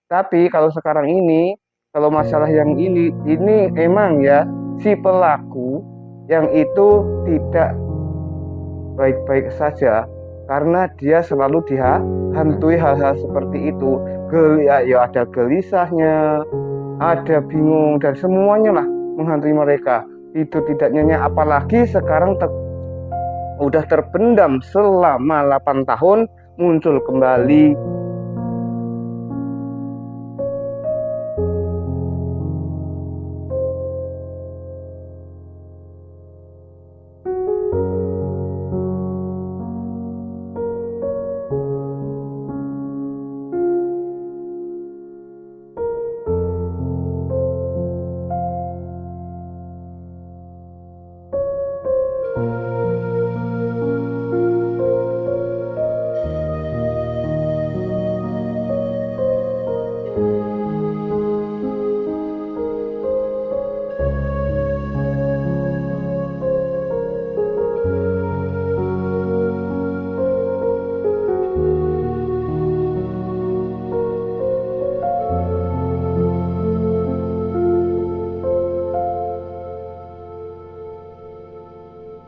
Tapi kalau sekarang ini, kalau masalah yang ini emang ya si pelaku yang itu tidak baik-baik saja karena dia selalu dihantui hal-hal seperti itu. Ya ada gelisahnya, ada bingung dan semuanya lah menghantui mereka. Itu tidak nyenyak apalagi sekarang udah terpendam selama 8 tahun muncul kembali.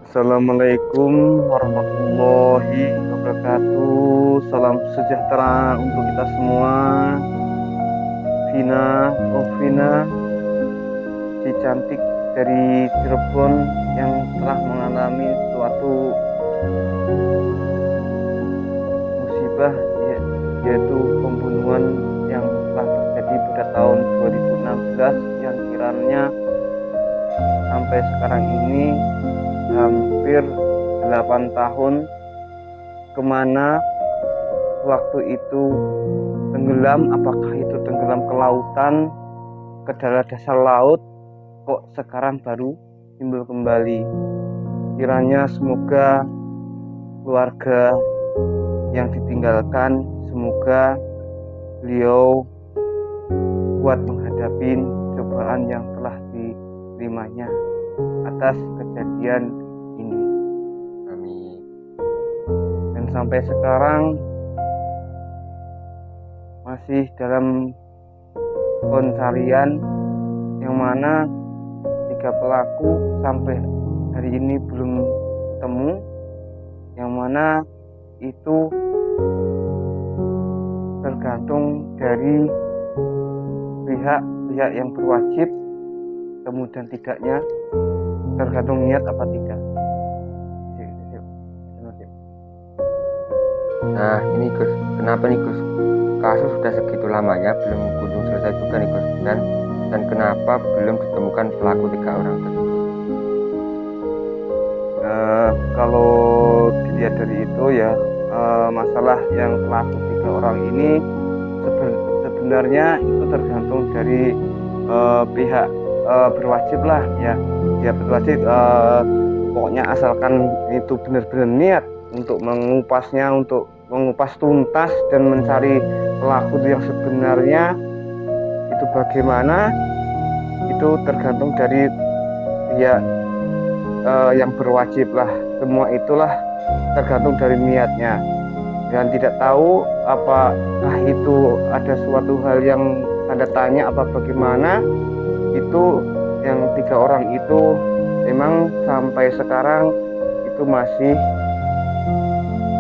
Assalamualaikum warahmatullahi wabarakatuh. Salam sejahtera untuk kita semua. Vina, oh Vina, si cantik dari Cirebon yang telah mengalami suatu musibah, yaitu pembunuhan yang telah terjadi pada tahun 2016 yang kiranya sampai sekarang ini hampir 8 tahun. Kemana waktu itu tenggelam, apakah itu tenggelam ke lautan, ke dalam dasar laut, kok sekarang baru timbul kembali. Kiranya semoga keluarga yang ditinggalkan, semoga beliau kuat menghadapi cobaan yang telah diterimanya atas kejadian ini. Amin. Dan sampai sekarang masih dalam pencarian, yang mana 3 pelaku sampai hari ini belum ketemu, yang mana itu tergantung dari pihak yang berwajib, kemudian tidaknya tergantung niat apa tidak. Nah ini Gus, kenapa nih Gus kasus sudah segitu lamanya belum kunjung selesai juga nih Gus, dan kenapa belum ditemukan pelaku 3 orang tersebut? Kalau dilihat dari itu ya, masalah yang pelaku 3 orang ini sebenarnya itu tergantung dari pihak berwajib lah ya. Dia berwajib, pokoknya asalkan itu benar-benar niat untuk mengupasnya, untuk mengupas tuntas dan mencari pelaku yang sebenarnya itu bagaimana, itu tergantung dari pihak yang berwajib lah. Semua itulah tergantung dari niatnya, dan tidak tahu apakah itu ada suatu hal yang tanda tanya apa bagaimana. Itu yang 3 orang itu memang sampai sekarang itu masih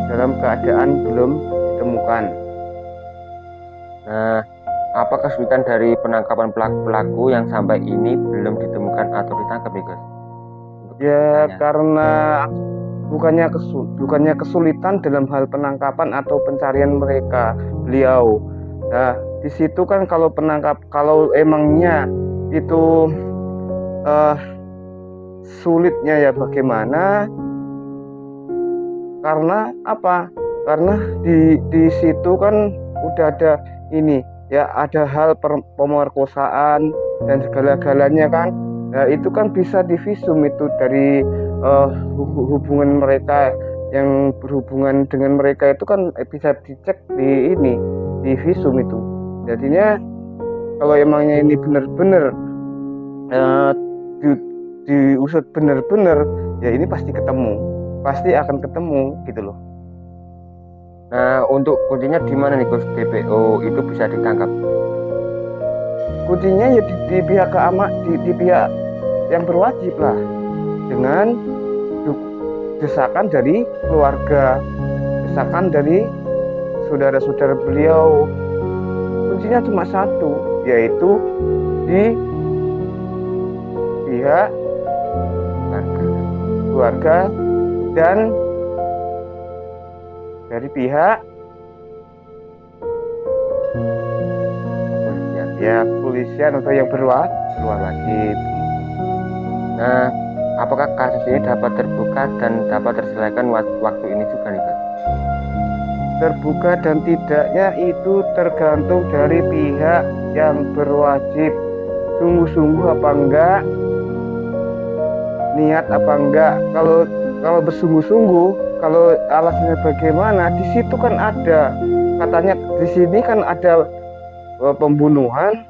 dalam keadaan belum ditemukan. Nah, apa kesulitan dari penangkapan pelaku-pelaku yang sampai ini belum ditemukan atau ditangkap nih Gus? Ya karena bukannya kesulitan dalam hal penangkapan atau pencarian mereka beliau. Nah, di situ kan kalau emangnya itu sulitnya ya bagaimana? Karena apa? Karena di situ kan udah ada ini ya, ada hal pemerkosaan dan segala-galanya kan. Nah, itu kan bisa divisum itu dari hubungan mereka, yang berhubungan dengan mereka itu kan bisa dicek di visum itu. Jadinya kalau emangnya ini benar-benar diusut benar-benar, ya ini pasti akan ketemu gitu loh. Nah, untuk kuncinya di mana nih Gus DPO itu bisa ditangkap? kuncinya ya di pihak di pihak yang berwajib lah, dengan desakan dari keluarga, desakan dari saudara-saudara beliau. Kuncinya cuma satu, yaitu di pihak keluarga dan dari pihak kepolisian atau yang berwajib. Nah, apakah kasus ini dapat terbuka dan dapat terselesaikan waktu ini juga nih Gus? Terbuka dan tidaknya itu tergantung dari pihak yang berwajib, sungguh-sungguh apa enggak, niat apa enggak. Kalau bersungguh-sungguh, kalau alasannya bagaimana, di situ kan ada katanya, di sini kan ada pembunuhan,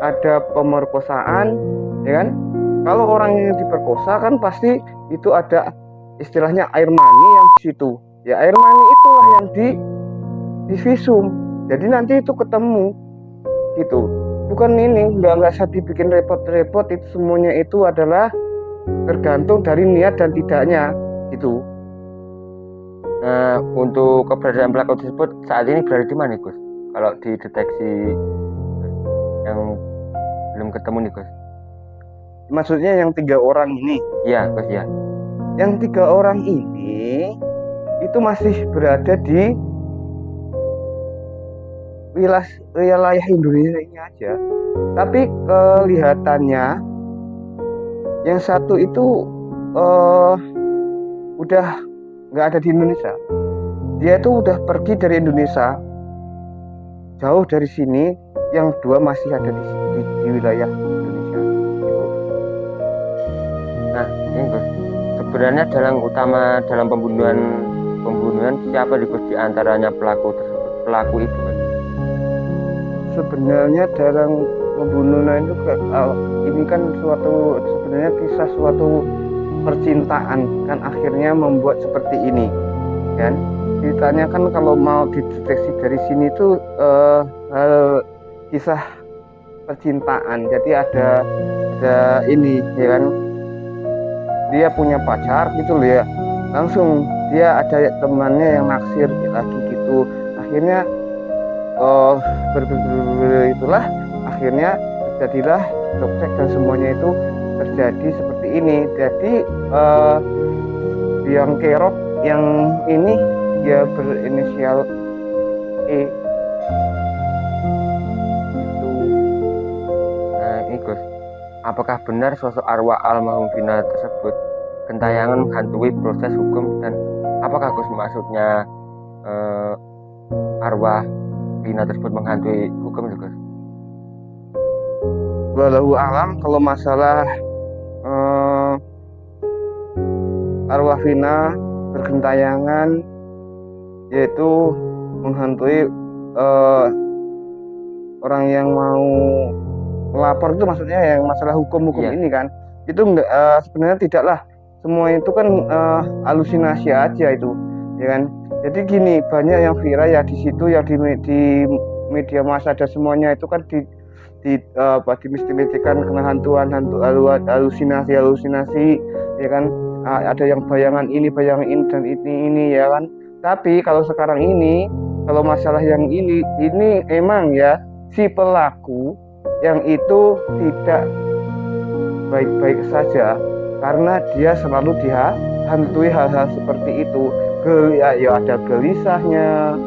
ada pemerkosaan, ya kan? Kalau orang yang diperkosa kan pasti itu ada istilahnya air mani yang di situ. Ya air mani itulah yang di visum. Jadi nanti itu ketemu gitu. Bukan ini, nggak usah dibikin repot-repot. Itu semuanya itu adalah tergantung dari niat dan tidaknya gitu. Nah, untuk keberadaan pelaku tersebut saat ini berada di mana Gus? Kalau dideteksi yang belum ketemu nih Gus. Maksudnya yang 3 orang ini? Iya Gus ya. Yang 3 orang ini itu masih berada di wilayah Indonesia ini aja. Tapi kelihatannya yang satu itu udah nggak ada di Indonesia. Dia itu udah pergi dari Indonesia, jauh dari sini. Yang 2 masih ada di wilayah Indonesia. Nah, ini Gus, sebenarnya dalang utama dalam pembunuhan siapa di antaranya pelaku itu Gus? Sebenarnya dalam pembunuhan itu ini kan sebenarnya kisah suatu percintaan kan akhirnya membuat seperti ini kan. Ceritanya kan kalau mau dideteksi dari sini tuh kisah percintaan. Jadi ada ini ya kan, dia punya pacar gitu loh ya, langsung dia ada temannya yang naksir lagi gitu, akhirnya itulah akhirnya terjadilah cekcok dan semuanya itu terjadi seperti ini. Jadi yang kerok yang ini dia berinisial E. Apakah benar sosok arwah almarhum Vina tersebut gentayangan menghantui proses hukum, dan apakah Gus maksudnya arwah Vina tersebut menghantui hukum itu Gus? Wallahu alam. Kalau masalah arwah Vina bergentayangan yaitu menghantui orang yang mau melapor, itu maksudnya yang masalah hukum ini kan, itu enggak, sebenarnya tidaklah, semua itu kan halusinasi aja itu ya kan. Jadi gini, banyak yang viral ya di situ, yang di media massa ada semuanya itu kan dimistisikan kena halusinasi ya kan. Ada yang bayangan ini dan ini ya kan. Tapi kalau sekarang ini, kalau masalah yang ini emang ya si pelaku yang itu tidak baik-baik saja, karena dia selalu dihantui hal-hal seperti itu. Ya ada gelisahnya,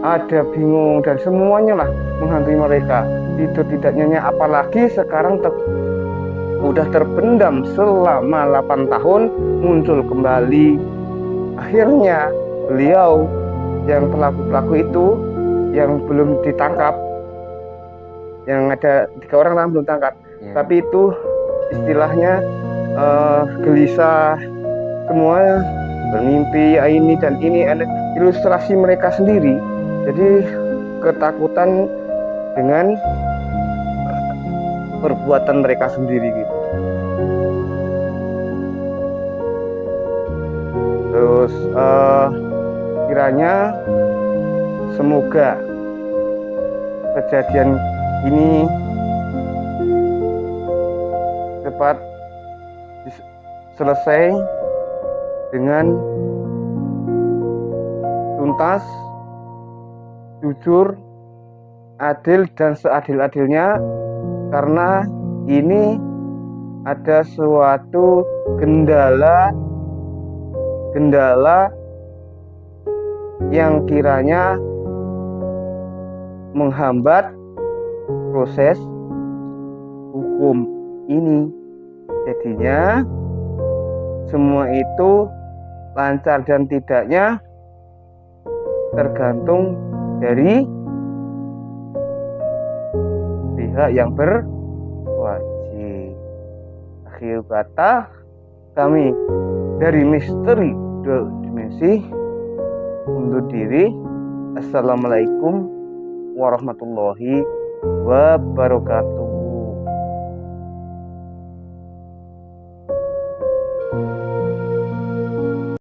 ada bingung, dan semuanya lah menghantui mereka. Tidak-tidaknya, apalagi sekarang udah terpendam selama 8 tahun, muncul kembali. Akhirnya beliau yang pelaku itu yang belum ditangkap, yang ada 3 orang lah belum tangkap, tapi itu istilahnya gelisah, semua bermimpi ini dan ini, ada ilustrasi mereka sendiri. Jadi ketakutan dengan perbuatan mereka sendiri gitu. Terus kiranya semoga kejadian ini dapat selesai dengan tuntas, jujur, adil, dan seadil-adilnya, karena ini ada suatu kendala yang kiranya menghambat proses hukum ini. Jadinya semua itu lancar dan tidaknya tergantung dari pihak yang berwajib. Akhir kata, kami dari Misteri Dua Dimensi undur diri. Assalamualaikum warahmatullahi wabarakatuh.